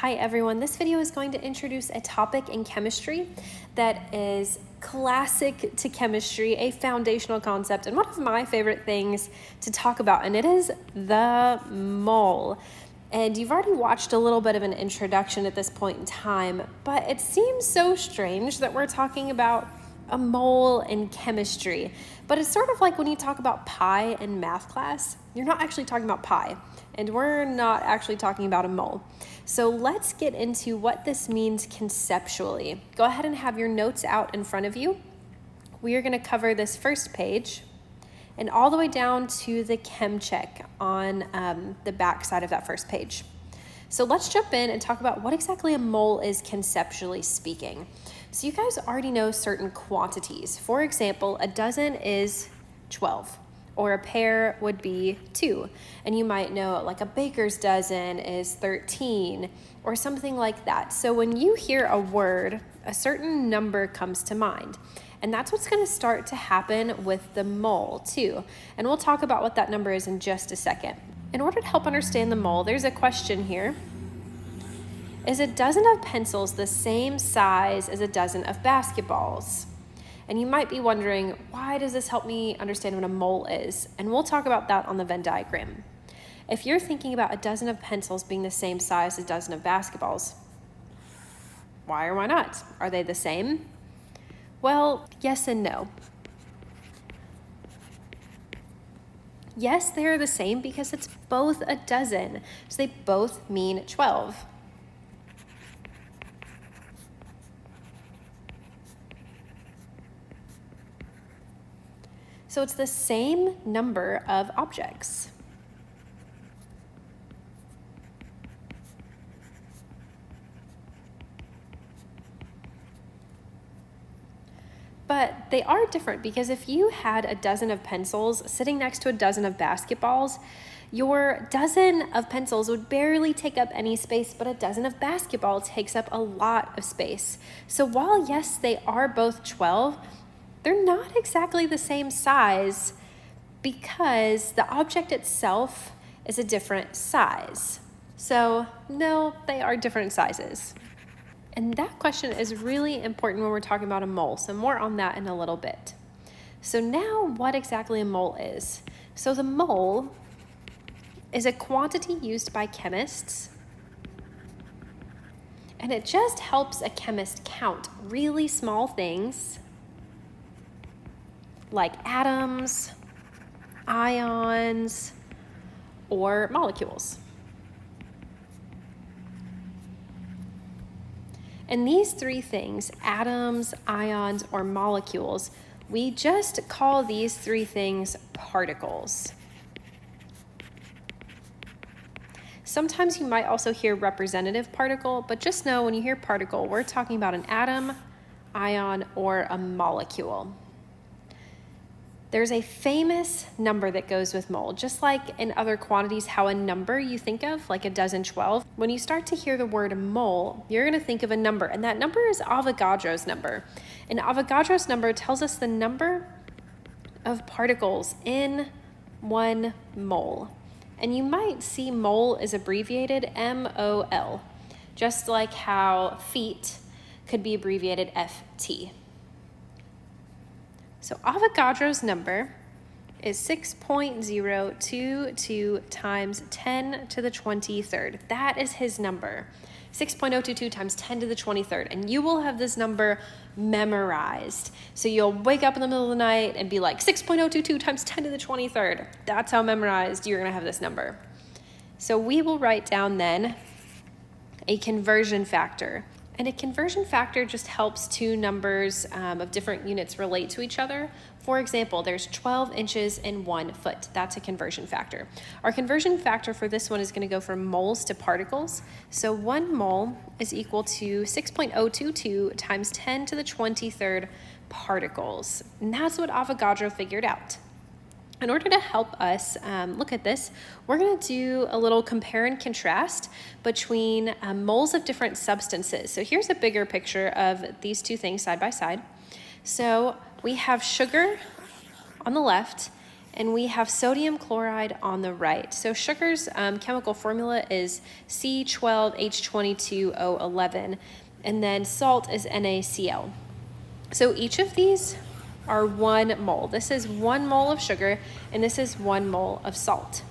Hi everyone, this video is going to introduce a topic in chemistry that is classic to chemistry, a foundational concept, and one of my favorite things to talk about, and it is the mole. And you've already watched a little bit of an introduction at this point in time, but it seems so strange that we're talking about a mole in chemistry. But it's sort of like when you talk about pi in math class, you're not actually talking about pi, and we're not actually talking about a mole. So let's get into what this means conceptually. Go ahead and have your notes out in front of you. We are going to cover this first page and all the way down to the chem check on the back side of that first page. So let's jump in and talk about what exactly a mole is conceptually speaking. So you guys already know certain quantities. For example, a dozen is 12. Or a pair would be 2. And you might know like a baker's dozen is 13 or something like that. So when you hear a word, a certain number comes to mind. And that's what's going to start to happen with the mole too. And we'll talk about what that number is in just a second. In order to help understand the mole, there's a question here. Is a dozen of pencils the same size as a dozen of basketballs? And you might be wondering, why does this help me understand what a mole is? And we'll talk about that on the Venn diagram. If you're thinking about a dozen of pencils being the same size as a dozen of basketballs, why or why not? Are they the same? Well, yes and no. Yes, they are the same because it's both a dozen, so they both mean 12. So it's the same number of objects. But they are different because if you had a dozen of pencils sitting next to a dozen of basketballs, your dozen of pencils would barely take up any space, but a dozen of basketball takes up a lot of space. So while yes, they are both 12, they're not exactly the same size because the object itself is a different size. So no, they are different sizes. And that question is really important when we're talking about a mole. So more on that in a little bit. So now what exactly a mole is? So the mole is a quantity used by chemists, and it just helps a chemist count really small things like atoms, ions, or molecules. And these three things, atoms, ions, or molecules, we just call these three things particles. Sometimes you might also hear representative particle, but just know when you hear particle, we're talking about an atom, ion, or a molecule. There's a famous number that goes with mole, just like in other quantities, how a number you think of, like a dozen, 12. When you start to hear the word mole, you're going to think of a number, and that number is Avogadro's number. And Avogadro's number tells us the number of particles in 1 mole. And you might see mole is abbreviated MOL, just like how feet could be abbreviated FT. So Avogadro's number is 6.022 times 10 to the 23rd. That is his number, 6.022 times 10 to the 23rd. And you will have this number memorized. So you'll wake up in the middle of the night and be like, 6.022 times 10 to the 23rd. That's how memorized you're going to have this number. So we will write down then a conversion factor. And a conversion factor just helps two numbers of different units relate to each other. For example, there's 12 inches in 1 foot. That's a conversion factor. Our conversion factor for this one is going to go from moles to particles. So 1 mole is equal to 6.022 times 10 to the 23rd particles. And that's what Avogadro figured out. In order to help us look at this, we're going to do a little compare and contrast between moles of different substances. So here's a bigger picture of these two things side by side. So we have sugar on the left and we have sodium chloride on the right. So sugar's chemical formula is C12H22O11, and then salt is NaCl. So each of these are 1 mole. This is 1 mole of sugar, and this is 1 mole of salt.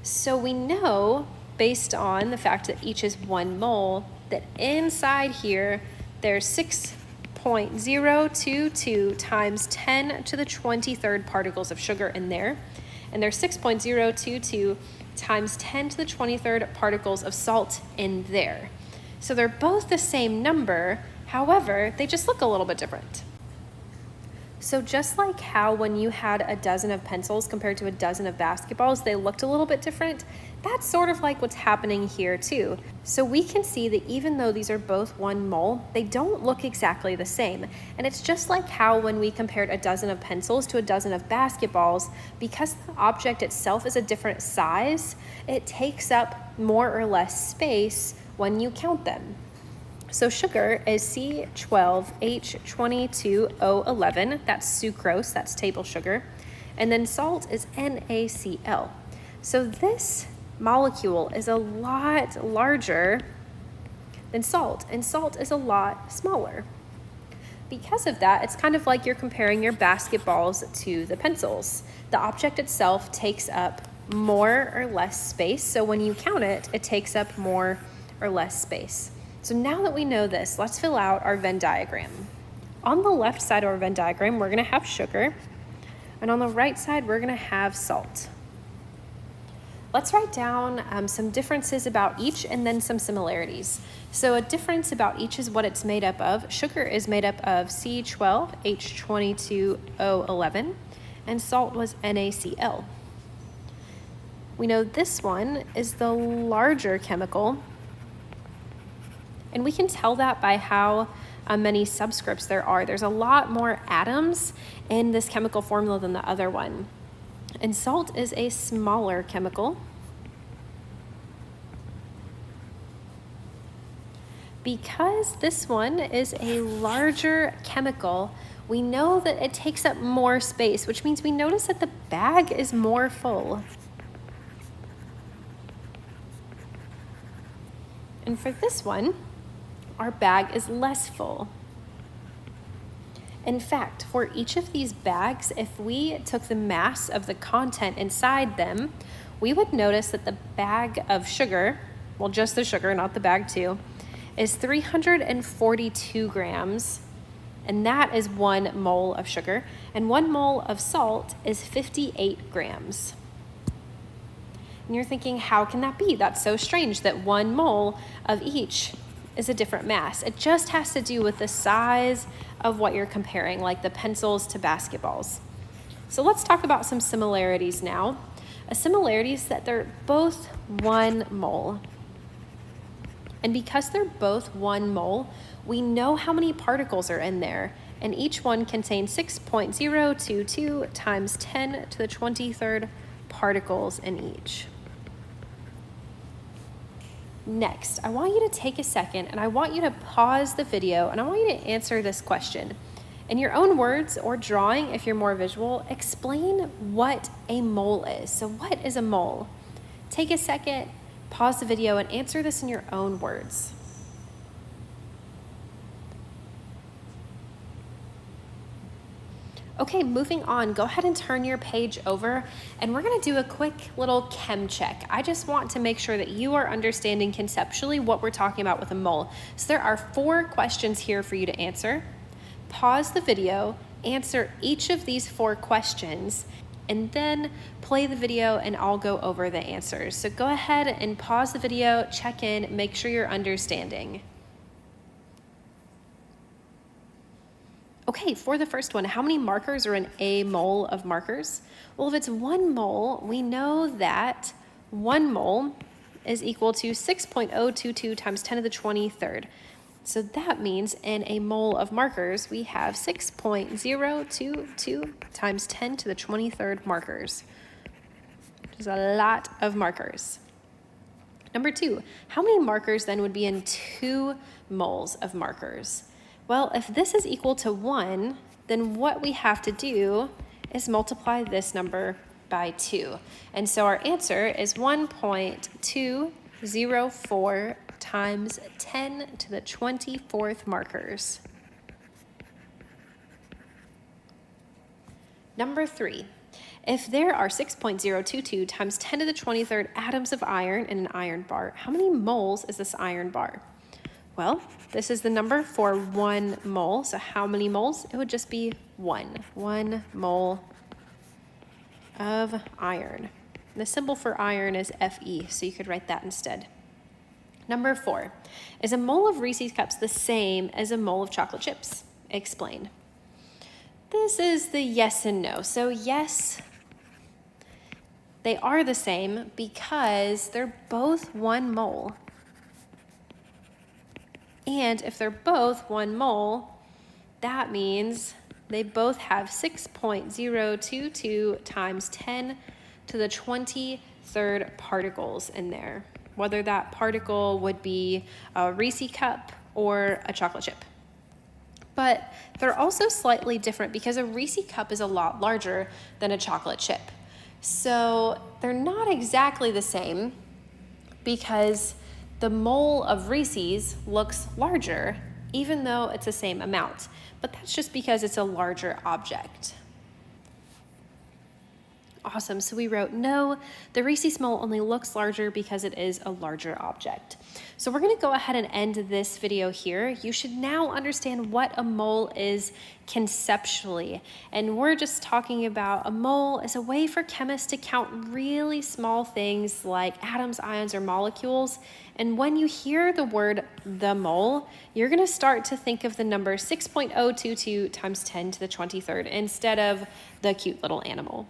So we know, based on the fact that each is 1 mole, that inside here there's 6.022 times 10 to the 23rd particles of sugar in there, and there's 6.022 times 10 to the 23rd particles of salt in there. So they're both the same number, however, they just look a little bit different. So just like how when you had a dozen of pencils compared to a dozen of basketballs, they looked a little bit different, that's sort of like what's happening here too. So we can see that even though these are both 1 mole, they don't look exactly the same. And it's just like how when we compared a dozen of pencils to a dozen of basketballs, because the object itself is a different size, it takes up more or less space when you count them. So sugar is C12H22O11, that's sucrose, that's table sugar, and then salt is NaCl. So this molecule is a lot larger than salt, and salt is a lot smaller. Because of that, it's kind of like you're comparing your basketballs to the pencils. The object itself takes up more or less space, so when you count it, it takes up more or less space. So now that we know this, let's fill out our Venn diagram. On the left side of our Venn diagram, we're gonna have sugar, and on the right side, we're gonna have salt. Let's write down some differences about each and then some similarities. So a difference about each is what it's made up of. Sugar is made up of C12H22O11, and salt was NaCl. We know this one is the larger chemical, and we can tell that by how many subscripts there are. There's a lot more atoms in this chemical formula than the other one. And salt is a smaller chemical. Because this one is a larger chemical, we know that it takes up more space, which means we notice that the bag is more full. And for this one, our bag is less full. In fact, for each of these bags, if we took the mass of the content inside them, we would notice that the bag of sugar, well, just the sugar, not the bag too, is 342 grams, and that is 1 mole of sugar, and 1 mole of salt is 58 grams. And you're thinking, how can that be? That's so strange that 1 mole of each is a different mass. It just has to do with the size of what you're comparing, like the pencils to basketballs. So let's talk about some similarities now. A similarity is that they're both 1 mole. And because they're both 1 mole, we know how many particles are in there, and each one contains 6.022 times 10 to the 23rd particles in each. Next, I want you to take a second and I want you to pause the video and I want you to answer this question. In your own words or drawing, if you're more visual, explain what a mole is. So what is a mole? Take a second, pause the video, and answer this in your own words. Okay, moving on, go ahead and turn your page over, and we're gonna do a quick little chem check. I just want to make sure that you are understanding conceptually what we're talking about with a mole. So there are 4 questions here for you to answer. Pause the video, answer each of these 4 questions, and then play the video and I'll go over the answers. So go ahead and pause the video, check in, make sure you're understanding. Okay, for the first one, how many markers are in a mole of markers? Well, if it's 1 mole, we know that 1 mole is equal to 6.022 times 10 to the 23rd. So that means in a mole of markers, we have 6.022 times 10 to the 23rd markers, which is a lot of markers. Number 2, how many markers then would be in 2 moles of markers? Well, if this is equal to 1, then what we have to do is multiply this number by 2. And so our answer is 1.204 times 10 to the 24th markers. Number 3, if there are 6.022 times 10 to the 23rd atoms of iron in an iron bar, how many moles is this iron bar? Well, this is the number for 1 mole, so how many moles? It would just be 1 mole of iron. The symbol for iron is Fe, so you could write that instead. Number 4, is a mole of Reese's Cups the same as a mole of chocolate chips? Explain. This is the yes and no. So yes, they are the same because they're both 1 mole. And if they're both 1 mole, that means they both have 6.022 times 10 to the 23rd particles in there, whether that particle would be a Reese's cup or a chocolate chip. But they're also slightly different because a Reese's cup is a lot larger than a chocolate chip. So they're not exactly the same because the mole of Reese's looks larger even though it's the same amount. But that's just because it's a larger object. Awesome, so we wrote no, the Reese's mole only looks larger because it is a larger object. So we're gonna go ahead and end this video here. You should now understand what a mole is conceptually. And we're just talking about a mole as a way for chemists to count really small things like atoms, ions, or molecules. And when you hear the word the mole, you're gonna start to think of the number 6.022 times 10 to the 23rd instead of the cute little animal.